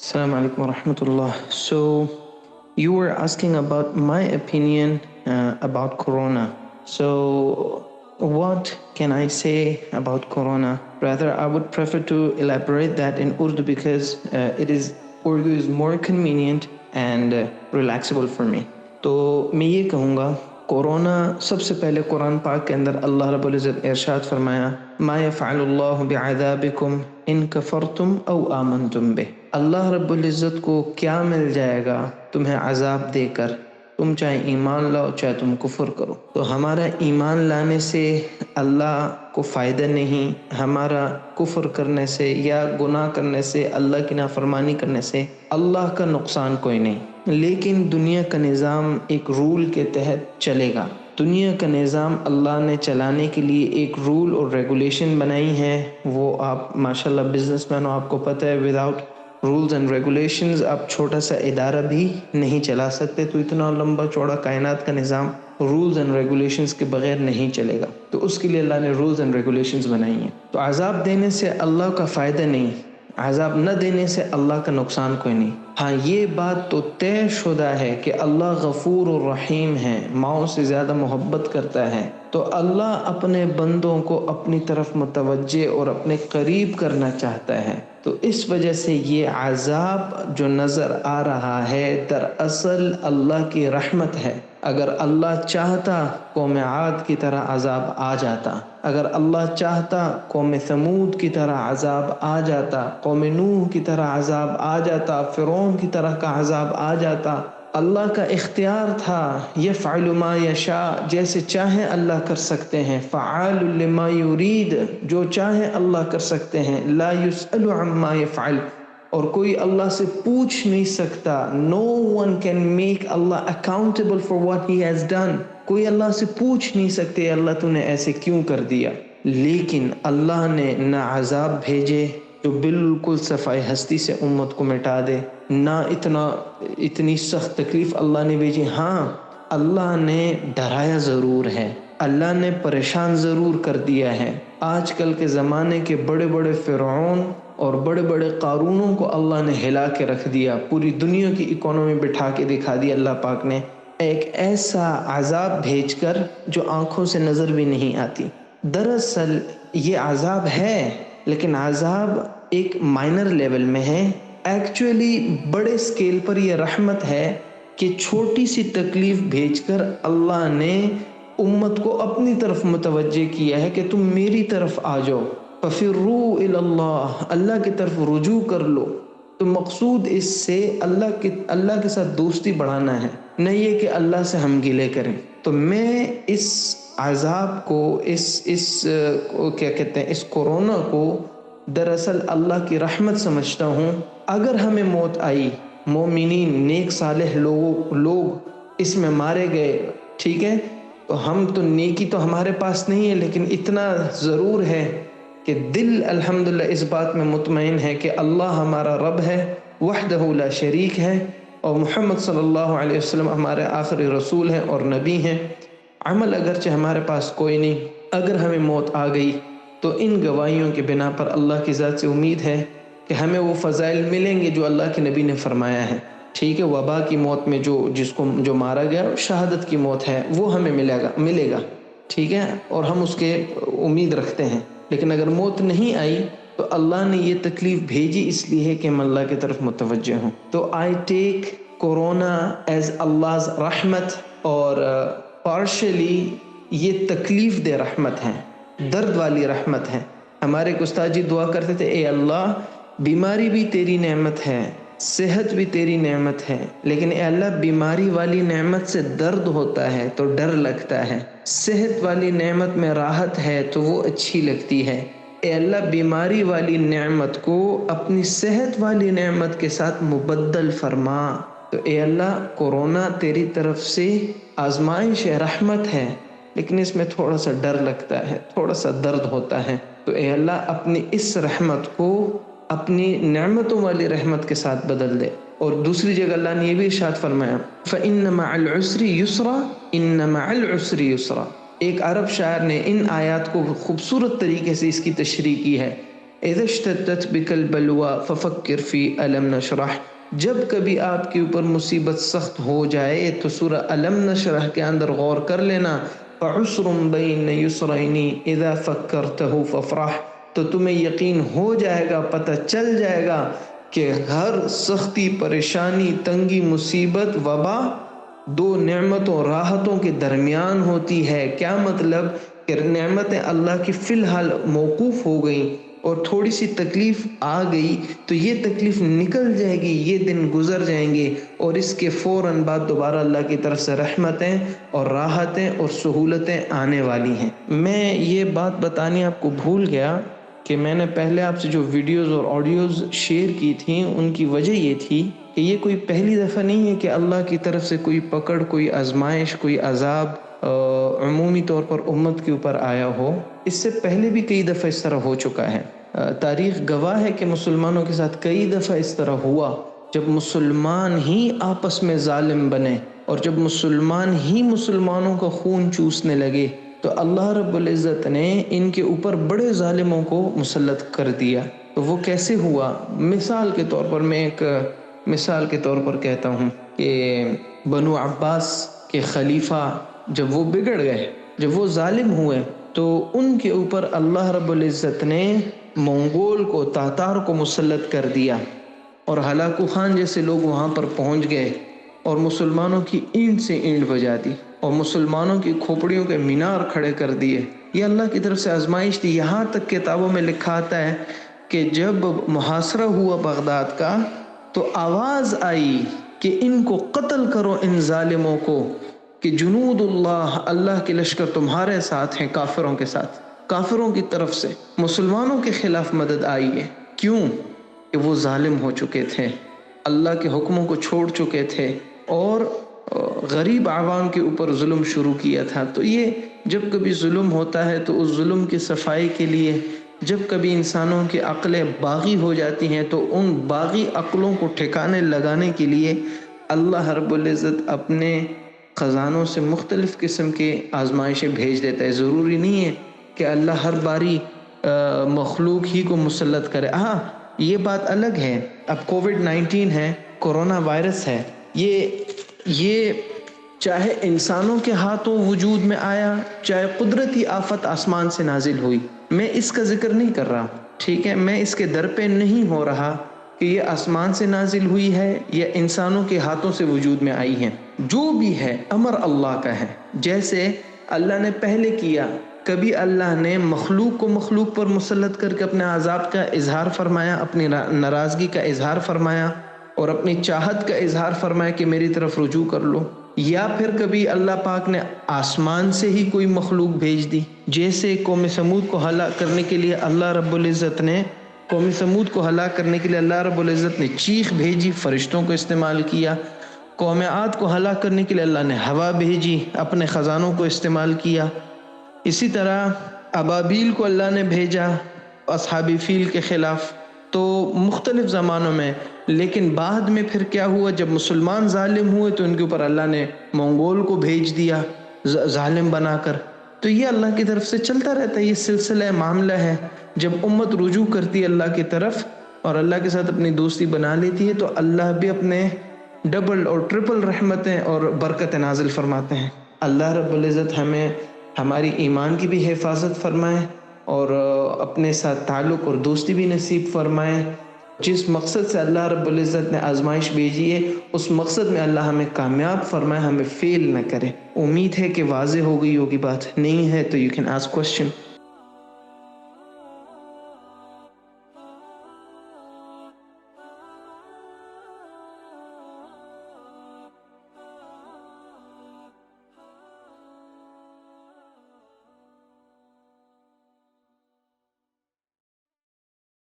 Assalamu alaikum wa rahmatullah. So, you were asking about my opinion about Corona. So, what can I say about Corona? Rather, I would prefer to elaborate that in Urdu because Urdu is more convenient and relaxable for me. تو میں یہ کہوں گا corona سب سے پہلے قرآن پاک کے اندر اللہ رب العزت ارشاد فرمایا ما يفعل اللہ بعذابکم ان کفرتم او آمنتم بہ. اللہ رب العزت کو کیا مل جائے گا تمہیں عذاب دے کر، تم چاہے ایمان لاؤ چاہے تم کفر کرو. تو ہمارا ایمان لانے سے اللہ کو فائدہ نہیں، ہمارا کفر کرنے سے یا گناہ کرنے سے، اللہ کی نافرمانی کرنے سے اللہ کا نقصان کوئی نہیں. لیکن دنیا کا نظام ایک رول کے تحت چلے گا. دنیا کا نظام اللہ نے چلانے کے لیے ایک رول اور ریگولیشن بنائی ہے. وہ آپ ماشاءاللہ بزنس مین ہو، آپ کو پتہ ہے وداؤٹ رولز اینڈ ریگولیشنز آپ چھوٹا سا ادارہ بھی نہیں چلا سکتے. تو اتنا لمبا چوڑا کائنات کا نظام رولز اینڈ ریگولیشنز کے بغیر نہیں چلے گا. تو اس کے لیے اللہ نے رولز اینڈ ریگولیشنز بنائی ہیں. تو عذاب دینے سے اللہ کا فائدہ نہیں، عذاب نہ دینے سے اللہ کا نقصان کوئی نہیں. ہاں یہ بات تو طے شدہ ہے کہ اللہ غفور الرحیم ہے، ماؤں سے زیادہ محبت کرتا ہے. تو اللہ اپنے بندوں کو اپنی طرف متوجہ اور اپنے قریب کرنا چاہتا ہے. تو اس وجہ سے یہ عذاب جو نظر آ رہا ہے دراصل اللہ کی رحمت ہے. اگر اللہ چاہتا قوم عاد کی طرح عذاب آ جاتا، اگر اللہ چاہتا قوم ثمود کی طرح عذاب آ جاتا، قوم نوح کی طرح عذاب آ جاتا، فرعون کی طرح کا عذاب آ جاتا. اللہ کا اختیار تھا، یفعل ما یشاء، جیسے چاہیں اللہ کر سکتے ہیں. فعال لما یرید، جو چاہیں اللہ کر سکتے ہیں. لا یسأل عما یفعل، اور کوئی اللہ سے پوچھ نہیں سکتا. No one can make Allah accountable for what he has done. کوئی اللہ سے پوچھ نہیں سکتے اللہ تو نے ایسے کیوں کر دیا. لیکن اللہ نے نہ عذاب بھیجے جو بالکل صفائی ہستی سے امت کو مٹا دے، نہ اتنی سخت تکلیف اللہ نے بھیجی. ہاں اللہ نے ڈرایا ضرور ہے، اللہ نے پریشان ضرور کر دیا ہے. آج کل کے زمانے کے بڑے بڑے فرعون اور بڑے بڑے قارونوں کو اللہ نے ہلا کے رکھ دیا، پوری دنیا کی اکانومی بٹھا کے دکھا دی اللہ پاک نے ایک ایسا عذاب بھیج کر جو آنکھوں سے نظر بھی نہیں آتی. دراصل یہ عذاب ہے لیکن عذاب ایک مائنر لیول میں ہے. ایکچولی بڑے سکیل پر یہ رحمت ہے کہ چھوٹی سی تکلیف بھیج کر اللہ نے امت کو اپنی طرف متوجہ کیا ہے کہ تم میری طرف آ جاؤ. ففروا الی اللہ، اللہ کی طرف رجوع کر لو. تو مقصود اس سے اللہ کے ساتھ دوستی بڑھانا ہے، نہ یہ کہ اللہ سے ہم گلے کریں. تو میں اس عذاب کو کیا کہتے ہیں، اس کورونا کو دراصل اللہ کی رحمت سمجھتا ہوں. اگر ہمیں موت آئی، مومنین نیک صالح لوگ اس میں مارے گئے، ٹھیک ہے، تو ہم تو نیکی تو ہمارے پاس نہیں ہے، لیکن اتنا ضرور ہے کہ دل الحمدللہ اس بات میں مطمئن ہے کہ اللہ ہمارا رب ہے، وحدہ لا شریک ہے، اور محمد صلی اللہ علیہ وسلم ہمارے آخری رسول ہیں اور نبی ہیں. عمل اگرچہ ہمارے پاس کوئی نہیں، اگر ہمیں موت آ گئی تو ان گواہیوں کے بنا پر اللہ کی ذات سے امید ہے کہ ہمیں وہ فضائل ملیں گے جو اللہ کے نبی نے فرمایا ہے. ٹھیک ہے، وبا کی موت میں جو مارا گیا، شہادت کی موت ہے، وہ ہمیں ملے گا، ٹھیک ہے، اور ہم اس کے امید رکھتے ہیں. لیکن اگر موت نہیں آئی تو اللہ نے یہ تکلیف بھیجی اس لیے کہ ہم اللہ کی طرف متوجہ ہوں. تو آئی ٹیک کورونا ایز اللہ's رحمت، اور پارشلی یہ تکلیف دہ رحمت ہے، درد والی رحمت ہے. ہمارے ایک استاد جی دعا کرتے تھے، اے اللہ بیماری بھی تیری نعمت ہے، صحت بھی تیری نعمت ہے، لیکن اے اللہ بیماری والی نعمت سے درد ہوتا ہے تو ڈر لگتا ہے، صحت والی نعمت میں راحت ہے تو وہ اچھی لگتی ہے. اے اللہ بیماری والی نعمت کو اپنی صحت والی نعمت کے ساتھ مبدل فرما. تو اے اللہ کورونا تیری طرف سے آزمائش ہے، رحمت ہے، لیکن اس میں تھوڑا سا ڈر لگتا ہے، تھوڑا سا درد ہوتا ہے. تو اے اللہ اپنی اس رحمت کو اپنی نعمتوں والی رحمت کے ساتھ بدل دے. اور دوسری جگہ اللہ نے یہ بھی ارشاد فرمایا فَإِنَّ مَعَ الْعُسْرِ يُسْرًا إِنَّ مَعَ الْعُسْرِ يُسْرًا. ایک عرب شاعر نے ان آیات کو خوبصورت طریقے سے اس کی تشریح کی ہے اذا اشتدت بک البلوى ففکر فی الم نشرح، جب کبھی آپ کے اوپر مصیبت سخت ہو جائے تو سورہ الم نشرح کے اندر غور کر لینا. فعسر بین یسرین اذا فکرتہ فافرح، تو تمہیں یقین ہو جائے گا، پتہ چل جائے گا کہ ہر سختی، پریشانی، تنگی، مصیبت، وبا دو نعمتوں، راحتوں کے درمیان ہوتی ہے. کیا مطلب کہ نعمتیں اللہ کی فی الحال موقوف ہو گئیں اور تھوڑی سی تکلیف آ گئی تو یہ تکلیف نکل جائے گی، یہ دن گزر جائیں گے، اور اس کے فوراً بعد دوبارہ اللہ کی طرف سے رحمتیں اور راحتیں اور سہولتیں آنے والی ہیں. میں یہ بات بتانی آپ کو بھول گیا کہ میں نے پہلے آپ سے جو ویڈیوز اور آڈیوز شیئر کی تھیں ان کی وجہ یہ تھی کہ یہ کوئی پہلی دفعہ نہیں ہے کہ اللہ کی طرف سے کوئی پکڑ، کوئی آزمائش، کوئی عذاب عمومی طور پر امت کے اوپر آیا ہو. اس سے پہلے بھی کئی دفعہ اس طرح ہو چکا ہے. تاریخ گواہ ہے کہ مسلمانوں کے ساتھ کئی دفعہ اس طرح ہوا، جب مسلمان ہی آپس میں ظالم بنے اور جب مسلمان ہی مسلمانوں کا خون چوسنے لگے تو اللہ رب العزت نے ان کے اوپر بڑے ظالموں کو مسلط کر دیا. تو وہ کیسے ہوا؟ مثال کے طور پر میں ایک مثال کے طور پر کہتا ہوں کہ بنو عباس کے خلیفہ جب وہ بگڑ گئے، جب وہ ظالم ہوئے، تو ان کے اوپر اللہ رب العزت نے منگول کو، تاتار کو مسلط کر دیا، اور ہلاکو خان جیسے لوگ وہاں پر پہنچ گئے اور مسلمانوں کی اینٹ سے اینٹ بجا دی اور مسلمانوں کی کھوپڑیوں کے مینار کھڑے کر دیے. یہ اللہ کی طرف سے آزمائش تھی. یہاں تک کتابوں میں لکھا آتا ہے کہ جب محاصرہ ہوا بغداد کا تو آواز آئی کہ ان کو قتل کرو، ان ظالموں کو، کہ جنود اللہ، اللہ کے لشکر تمہارے ساتھ ہیں کافروں کے ساتھ. کافروں کی طرف سے مسلمانوں کے خلاف مدد آئی ہے. کیوں؟ کہ وہ ظالم ہو چکے تھے، اللہ کے حکموں کو چھوڑ چکے تھے اور غریب عوام کے اوپر ظلم شروع کیا تھا. تو یہ جب کبھی ظلم ہوتا ہے تو اس ظلم کی صفائی کے لیے، جب کبھی انسانوں کی عقلیں باغی ہو جاتی ہیں تو ان باغی عقلوں کو ٹھکانے لگانے کے لیے اللہ رب العزت اپنے خزانوں سے مختلف قسم کے آزمائشیں بھیج دیتا ہے. ضروری نہیں ہے کہ اللہ ہر باری مخلوق ہی کو مسلط کرے. ہاں، یہ بات الگ ہے، اب کووڈ-19 ہے، کورونا وائرس ہے، یہ چاہے انسانوں کے ہاتھوں وجود میں آیا، چاہے قدرتی آفت آسمان سے نازل ہوئی، میں اس کا ذکر نہیں کر رہا، ٹھیک ہے؟ میں اس کے در پہ نہیں ہو رہا کہ یہ آسمان سے نازل ہوئی ہے یا انسانوں کے ہاتھوں سے وجود میں آئی ہے. جو بھی ہے امر اللہ کا ہے. جیسے اللہ نے پہلے کیا، کبھی اللہ نے مخلوق کو مخلوق پر مسلط کر کے اپنے عذاب کا اظہار فرمایا، اپنی ناراضگی کا اظہار فرمایا اور اپنی چاہت کا اظہار فرمایا کہ میری طرف رجوع کر لو. یا پھر کبھی اللہ پاک نے آسمان سے ہی کوئی مخلوق بھیج دی، جیسے قوم سمود کو ہلاک کرنے کے لیے اللہ رب العزت نے چیخ بھیجی، فرشتوں کو استعمال کیا. قوم عاد کو ہلاک کرنے کے لیے اللہ نے ہوا بھیجی، اپنے خزانوں کو استعمال کیا. اسی طرح ابابیل کو اللہ نے بھیجا اصحاب فیل کے خلاف. تو مختلف زمانوں میں، لیکن بعد میں پھر کیا ہوا؟ جب مسلمان ظالم ہوئے تو ان کے اوپر اللہ نے منگول کو بھیج دیا ظالم بنا کر. تو یہ اللہ کی طرف سے چلتا رہتا ہے، یہ سلسلہ معاملہ ہے. جب امت رجوع کرتی ہے اللہ کی طرف اور اللہ کے ساتھ اپنی دوستی بنا لیتی ہے تو اللہ بھی اپنے ڈبل اور ٹرپل رحمتیں اور برکتیں نازل فرماتے ہیں. اللہ رب العزت ہمیں ہماری ایمان کی بھی حفاظت فرمائے اور اپنے ساتھ تعلق اور دوستی بھی نصیب فرمائے. جس مقصد سے اللہ رب العزت نے آزمائش بھیجی ہے اس مقصد میں اللہ ہمیں کامیاب فرمائے، ہمیں فیل نہ کرے. امید ہے کہ واضح ہو گئی ہوگی بات. نہیں ہے تو یو کین آسک کوسچن.